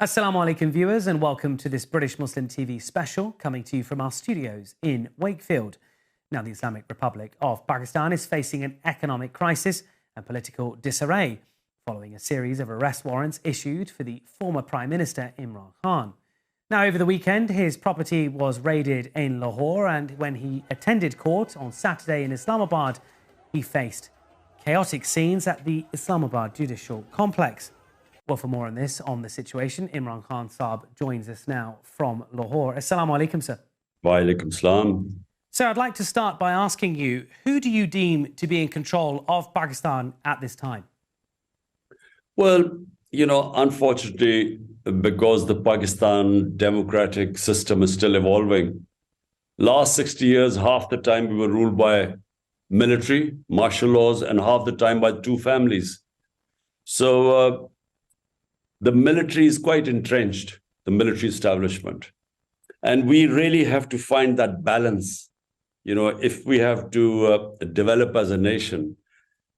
Assalamu alaikum viewers and welcome to this British Muslim TV special coming to you from our studios in Wakefield. Now the Islamic Republic of Pakistan is facing an economic crisis and political disarray following a series of arrest warrants issued for the former Prime Minister Imran Khan. Now over the weekend his property was raided in Lahore, and when he attended court on Saturday in Islamabad he faced chaotic scenes at the Islamabad Judicial Complex. Well, for more on this, on the situation, Imran Khan Saab joins us now from Lahore. Assalamu alaikum, sir. Wa alaikum salam. Sir, I'd like to start by asking you, who do you deem to be in control of Pakistan at this time? Well, unfortunately, because the Pakistan democratic system is still evolving, last 60 years, half the time we were ruled by military, martial laws, and half the time by two families. So the military is quite entrenched, the military establishment. And we really have to find that balance, if we have to develop as a nation.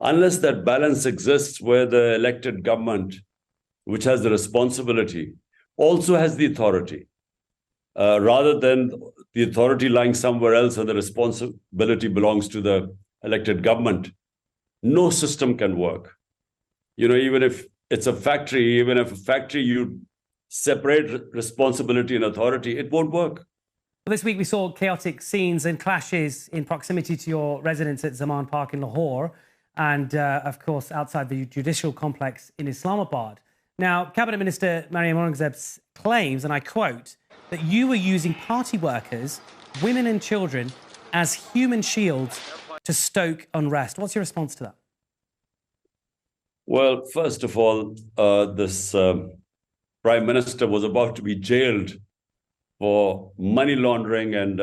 Unless that balance exists where the elected government, which has the responsibility, also has the authority, rather than the authority lying somewhere else and the responsibility belongs to the elected government, no system can work. Even if it's a factory, even if a factory you separate responsibility and authority, it won't work. Well, this week we saw chaotic scenes and clashes in proximity to your residence at Zaman Park in Lahore and, of course, outside the judicial complex in Islamabad. Now, Cabinet Minister Maryam Aurangzeb claims, and I quote, that you were using party workers, women and children as human shields to stoke unrest. What's your response to that? Well, first of all, this Prime Minister was about to be jailed for money laundering, and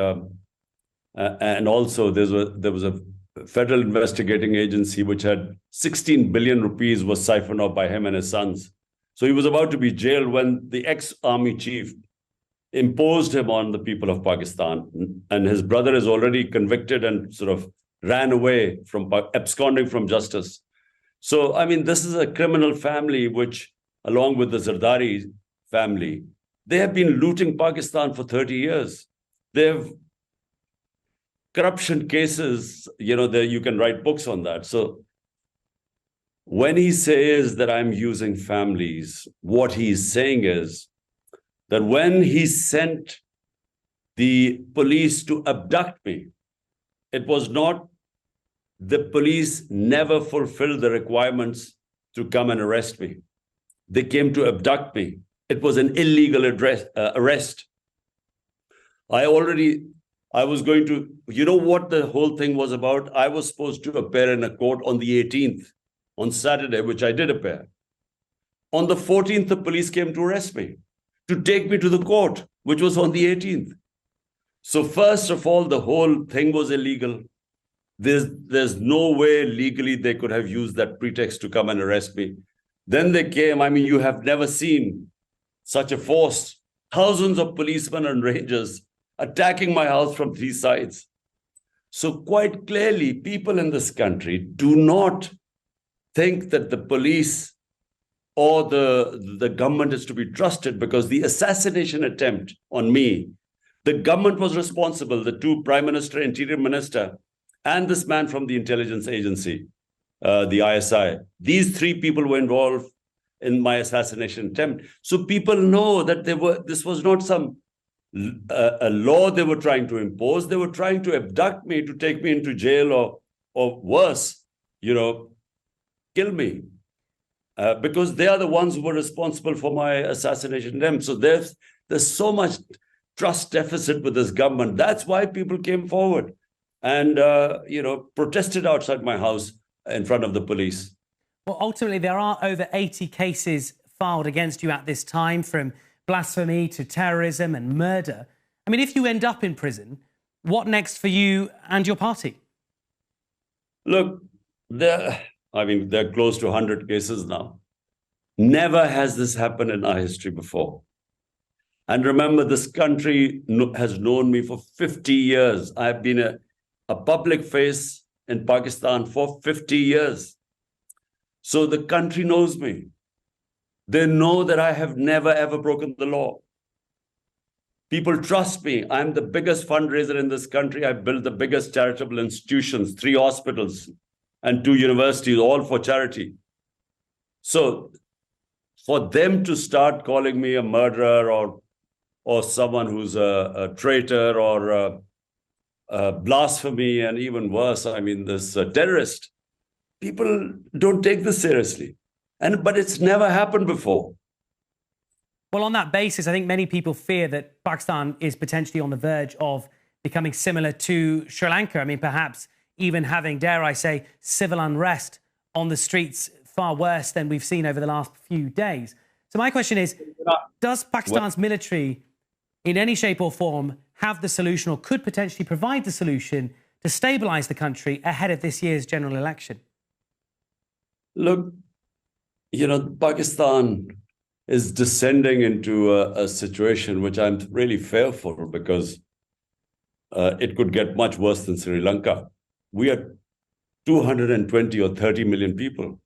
also there was a federal investigating agency which had 16 billion rupees was siphoned off by him and his sons. So he was about to be jailed when the ex-army chief imposed him on the people of Pakistan, and his brother is already convicted and sort of ran away from absconding from justice. So, this is a criminal family which, along with the Zardari family, they have been looting Pakistan for 30 years. They have corruption cases, you can write books on that. So when he says that I'm using families, what he's saying is that when he sent the police to abduct me, it was not the police never fulfilled the requirements to come and arrest me. They came to abduct me. It was an illegal arrest. I was going to, what the whole thing was about? I was supposed to appear in a court on the 18th, on Saturday, which I did appear. On the 14th, the police came to arrest me, to take me to the court, which was on the 18th. So first of all, the whole thing was illegal. There's no way legally they could have used that pretext to come and arrest me. Then they came. You have never seen such a force. Thousands of policemen and rangers attacking my house from three sides. So quite clearly, people in this country do not think that the police or the government is to be trusted, because the assassination attempt on me, the government was responsible, the two Prime Minister, Interior Minister, and this man from the intelligence agency, the ISI. These three people were involved in my assassination attempt. So people know that this was not some a law they were trying to impose. They were trying to abduct me, to take me into jail, or worse, kill me. Because they are the ones who were responsible for my assassination attempt. So there's so much trust deficit with this government. That's why people came forward and protested outside my house in front of the police. Well, ultimately, there are over 80 cases filed against you at this time, from blasphemy to terrorism and murder. If you end up in prison, what next for you and your party? Look, there are close to 100 cases now. Never has this happened in our history before. And remember, this country has known me for 50 years. I've been a public face in Pakistan for 50 years. So the country knows me. They know that I have never, ever broken the law. People trust me. I'm the biggest fundraiser in this country. I built the biggest charitable institutions, 3 hospitals and 2 universities, all for charity. So for them to start calling me a murderer or someone who's a traitor or a blasphemy, and even worse, I mean, this terrorist, people don't take this seriously. But it's never happened before. Well, on that basis, I think many people fear that Pakistan is potentially on the verge of becoming similar to Sri Lanka. I mean, perhaps even having, dare I say, civil unrest on the streets far worse than we've seen over the last few days. So my question is, does Pakistan's military in any shape or form have the solution or could potentially provide the solution to stabilize the country ahead of this year's general election? Look, Pakistan is descending into a situation which I'm really fearful, because it could get much worse than Sri Lanka. We are 220 or 30 million people.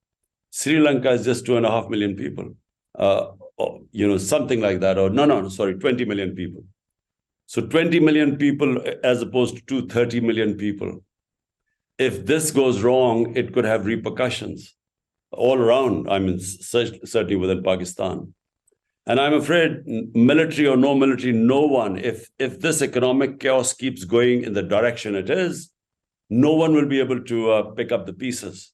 Sri Lanka is just 2.5 million people, something like that. Or no, sorry, 20 million people. So 20 million people as opposed to 30 million people. If this goes wrong, it could have repercussions all around, I mean, certainly within Pakistan. And I'm afraid, military or no military, no one, if this economic chaos keeps going in the direction it is, no one will be able to pick up the pieces.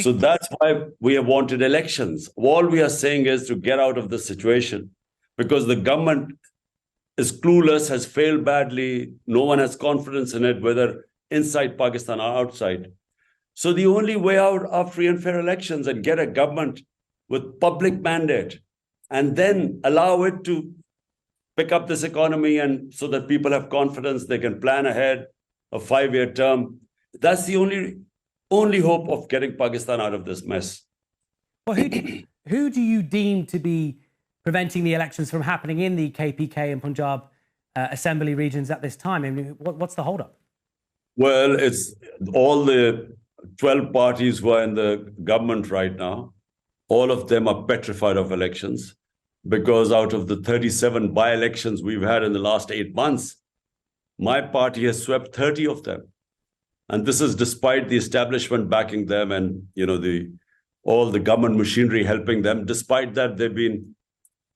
So that's why we have wanted elections. All we are saying is to get out of this situation, because the government is clueless, has failed badly. No one has confidence in it, whether inside Pakistan or outside. So the only way out are free and fair elections, and get a government with public mandate, and then allow it to pick up this economy, and so that people have confidence, they can plan ahead a 5-year term. That's the only hope of getting Pakistan out of this mess. Well, who do you deem to be preventing the elections from happening in the KPK and Punjab assembly regions at this time? I mean, what's the holdup? Well, it's all the 12 parties who are in the government right now. All of them are petrified of elections, because out of the 37 by-elections we've had in the last 8 months, my party has swept 30 of them. And this is despite the establishment backing them and, all the government machinery helping them. Despite that, they've been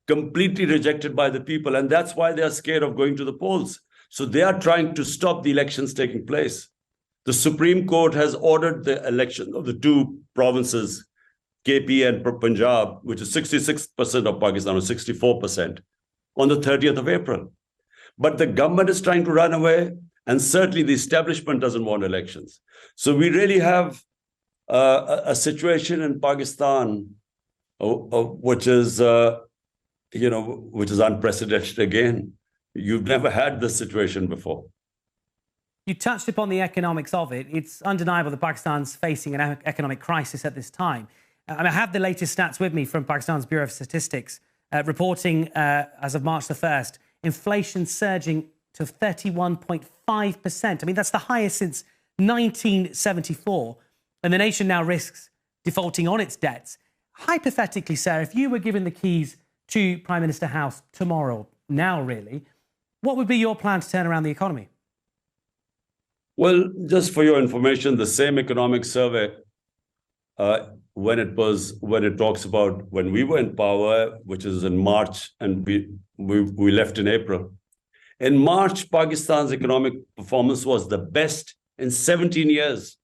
completely rejected by the people. And that's why they are scared of going to the polls. So they are trying to stop the elections taking place. The Supreme Court has ordered the election of the 2 provinces, KP and Punjab, which is 66% of Pakistan, or 64%, on the 30th of April. But the government is trying to run away, and certainly the establishment doesn't want elections. So we really have a situation in Pakistan which is unprecedented again. You've never had this situation before. You touched upon the economics of it. It's undeniable that Pakistan's facing an economic crisis at this time. And I have the latest stats with me from Pakistan's Bureau of Statistics, reporting as of March the 1st, inflation surging to 31.5%. I mean, that's the highest since 1974. And the nation now risks defaulting on its debts. Hypothetically, sir, if you were given the keys to Prime Minister House tomorrow, now really, what would be your plan to turn around the economy? Well, just for your information, the same economic survey, when it talks about when we were in power, which is in March, and we left in April. In March, Pakistan's economic performance was the best in 17 years.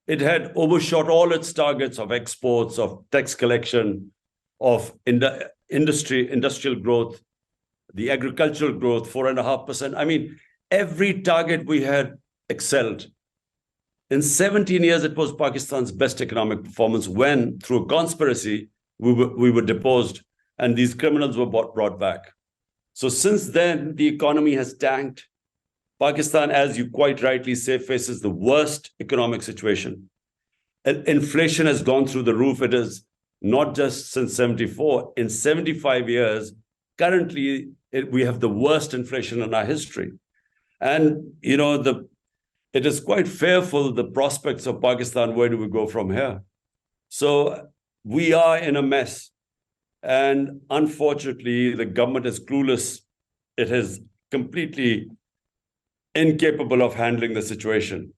It had overshot all its targets of exports, of tax collection, of industrial growth, the agricultural growth, 4.5%. I mean, every target we had excelled. In 17 years, it was Pakistan's best economic performance when, through a conspiracy, we were deposed and these criminals were brought back. So since then, the economy has tanked. Pakistan, as you quite rightly say, faces the worst economic situation. And inflation has gone through the roof. It is not just since 74. In 75 years, currently, we have the worst inflation in our history. And, it is quite fearful, the prospects of Pakistan. Where do we go from here? So we are in a mess. And unfortunately, the government is clueless. It is completely incapable of handling the situation.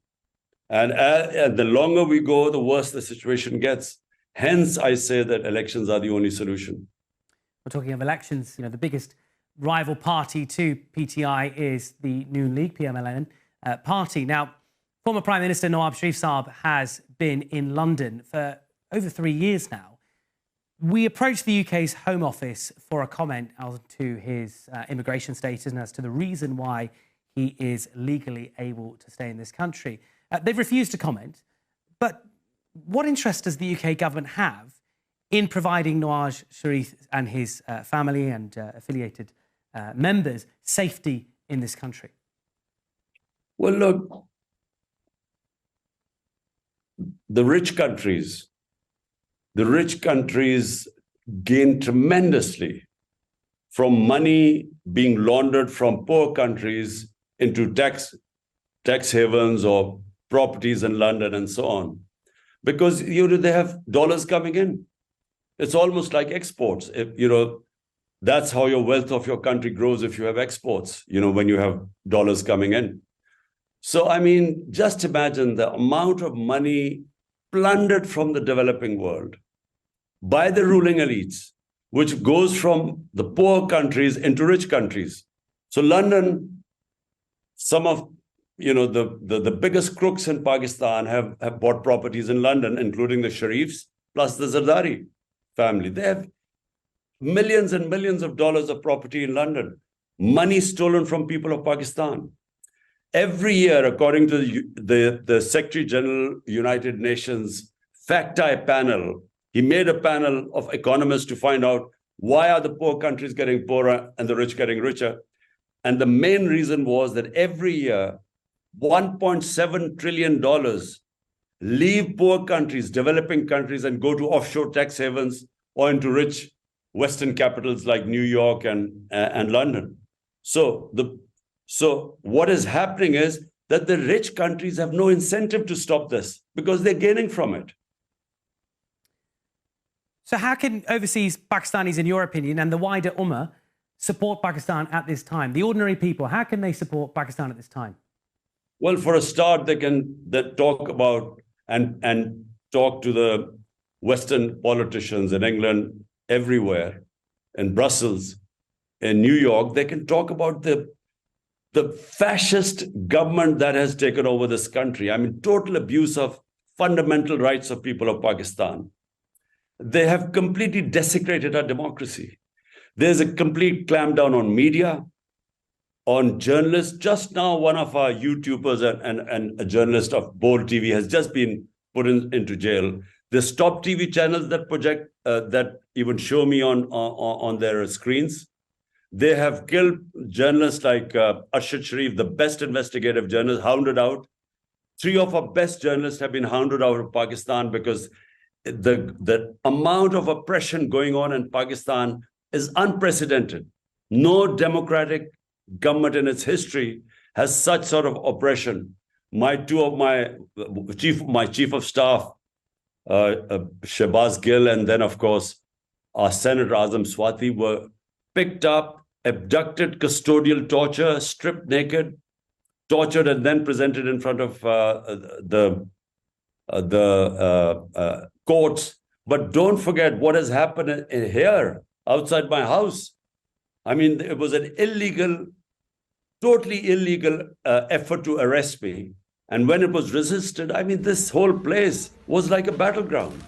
And the longer we go, the worse the situation gets. Hence, I say that elections are the only solution. We're talking of elections. The biggest rival party to PTI is the Noon League, PMLN party. Now, former Prime Minister Nawaz Sharif Saab has been in London for over 3 years now. We approached the UK's Home Office for a comment as to his immigration status and as to the reason why he is legally able to stay in this country. They've refused to comment. But what interest does the UK government have in providing Nawaz Sharif and his family and affiliated members safety in this country? Well, look, the rich countries gain tremendously from money being laundered from poor countries into tax havens or properties in London and so on. Because they have dollars coming in. It's almost like exports. That's how your wealth of your country grows, if you have exports, when you have dollars coming in. So, I mean, just imagine the amount of money plundered from the developing world by the ruling elites, which goes from the poor countries into rich countries. So London, some of the biggest crooks in Pakistan have bought properties in London, including the Sharifs, plus the Zardari family. They have millions and millions of dollars of property in London, money stolen from people of Pakistan. Every year, according to the Secretary General, United Nations fact-eye panel, he made a panel of economists to find out why are the poor countries getting poorer and the rich getting richer. And the main reason was that every year, $1.7 trillion leave poor countries, developing countries, and go to offshore tax havens or into rich Western capitals like New York and London. So what is happening is that the rich countries have no incentive to stop this because they're gaining from it. So how can overseas Pakistanis, in your opinion, and the wider Ummah support Pakistan at this time? The ordinary people, how can they support Pakistan at this time? Well, for a start, they can talk about and talk to the Western politicians in England, everywhere, in Brussels, in New York. They can talk about the fascist government that has taken over this country. I mean, total abuse of fundamental rights of people of Pakistan. They have completely desecrated our democracy. There's a complete clampdown on media, on journalists. Just now, one of our YouTubers and a journalist of Bold TV has just been put into jail. There's top TV channels that project, that even show me on their screens. They have killed journalists like Arshad Sharif, the best investigative journalist, hounded out. 3 of our best journalists have been hounded out of Pakistan because the amount of oppression going on in Pakistan is unprecedented. No democratic government in its history has such sort of oppression. My chief of staff, Shehbaz Gill, and then of course our Senator Azam Swati were picked up, abducted, custodial torture, stripped naked, tortured, and then presented in front of the courts. But don't forget what has happened here outside my house. I mean, it was an totally illegal effort to arrest me. And when it was resisted, I mean, this whole place was like a battleground.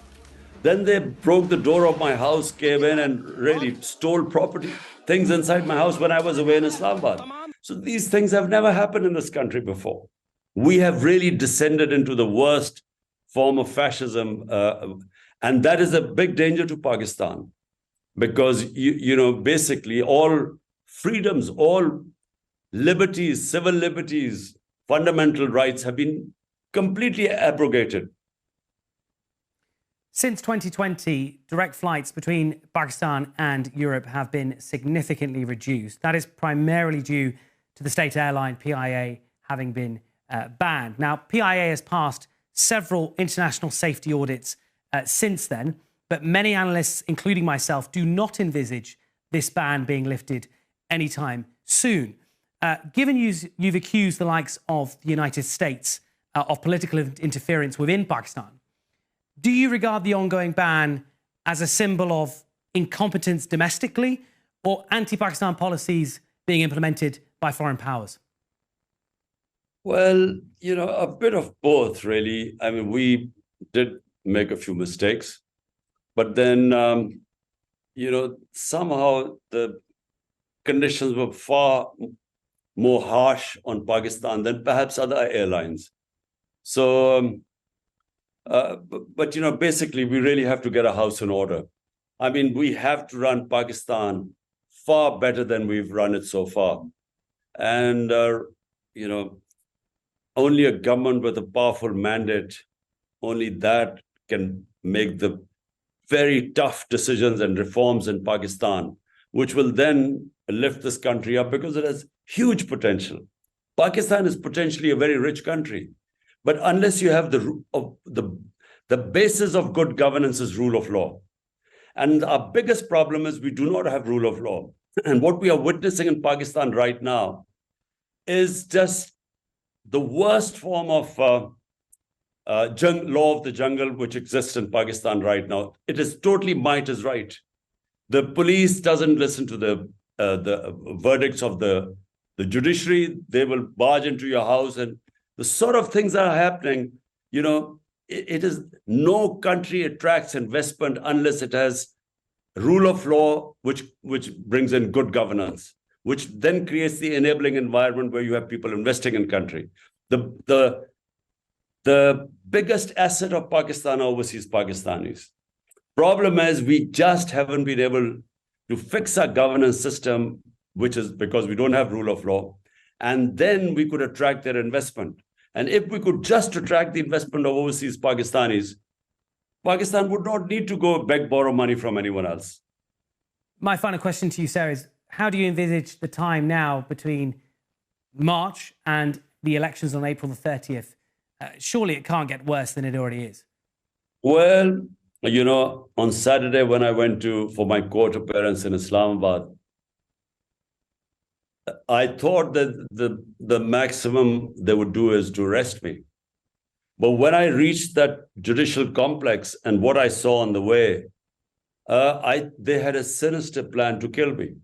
Then they broke the door of my house, came in and really stole property, things inside my house when I was away in Islamabad. So these things have never happened in this country before. We have really descended into the worst form of fascism. And that is a big danger to Pakistan because, basically all freedoms, all liberties, civil liberties, fundamental rights have been completely abrogated. Since 2020, direct flights between Pakistan and Europe have been significantly reduced. That is primarily due to the state airline PIA having been banned. Now, PIA has passed several international safety audits since then, but many analysts, including myself, do not envisage this ban being lifted anytime soon. Given you've accused the likes of the United States of political interference within Pakistan, do you regard the ongoing ban as a symbol of incompetence domestically or anti-Pakistan policies being implemented by foreign powers? Well, a bit of both, really. I mean, we did make a few mistakes, but then, somehow the conditions were far more harsh on Pakistan than perhaps other airlines. So, basically, we really have to get a house in order. I mean, we have to run Pakistan far better than we've run it so far. And, only a government with a powerful mandate, only that can make the very tough decisions and reforms in Pakistan, which will then lift this country up because it has huge potential. Pakistan is potentially a very rich country, but unless you have the basis of good governance is rule of law. And our biggest problem is we do not have rule of law. And what we are witnessing in Pakistan right now is just the worst form of law of the jungle which exists in Pakistan right now. It is totally might is right. The police doesn't listen to the verdicts of the judiciary. They will barge into your house, and the sort of things that are happening, it is no country attracts investment unless it has rule of law, which brings in good governance, which then creates the enabling environment where you have people investing in country. The biggest asset of Pakistan are overseas Pakistanis. Problem is we just haven't been able to fix our governance system, which is because we don't have rule of law. And then we could attract their investment. And if we could just attract the investment of overseas Pakistanis, Pakistan would not need to go beg, borrow money from anyone else. My final question to you, Sarah, is how do you envisage the time now between March and the elections on April the 30th? Surely it can't get worse than it already is. Well, on Saturday when I went for my court appearance in Islamabad, I thought that the maximum they would do is to arrest me. But when I reached that judicial complex and what I saw on the way, they had a sinister plan to kill me.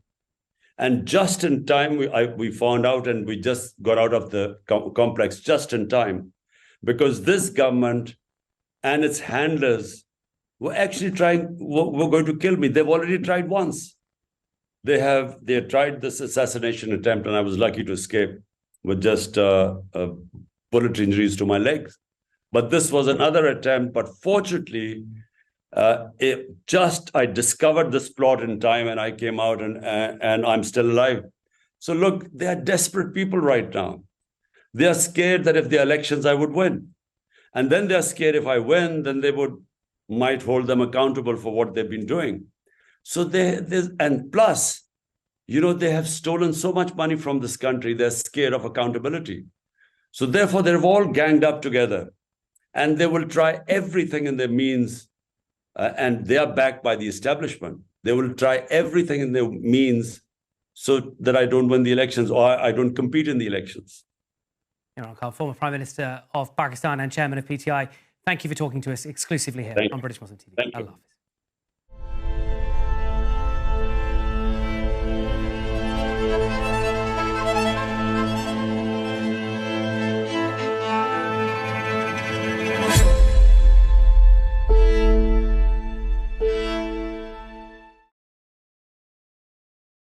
And just in time, we found out, and we just got out of the complex just in time, because this government and its handlers were actually were going to kill me. They've already tried once. They tried this assassination attempt, and I was lucky to escape with just bullet injuries to my legs. But this was another attempt. But fortunately, I discovered this plot in time, and I came out, and I'm still alive. So look, they are desperate people right now. They are scared that if the elections, I would win. And then they're scared if I win, then they might hold them accountable for what they've been doing. So and plus, they have stolen so much money from this country, they're scared of accountability. So therefore, they've all ganged up together, and they will try everything in their means, and they are backed by the establishment. They will try everything in their means so that I don't win the elections or I don't compete in the elections. Imran Khan, former Prime Minister of Pakistan and Chairman of PTI, thank you for talking to us exclusively here on British Muslim TV. Thank you. Allah Hafiz.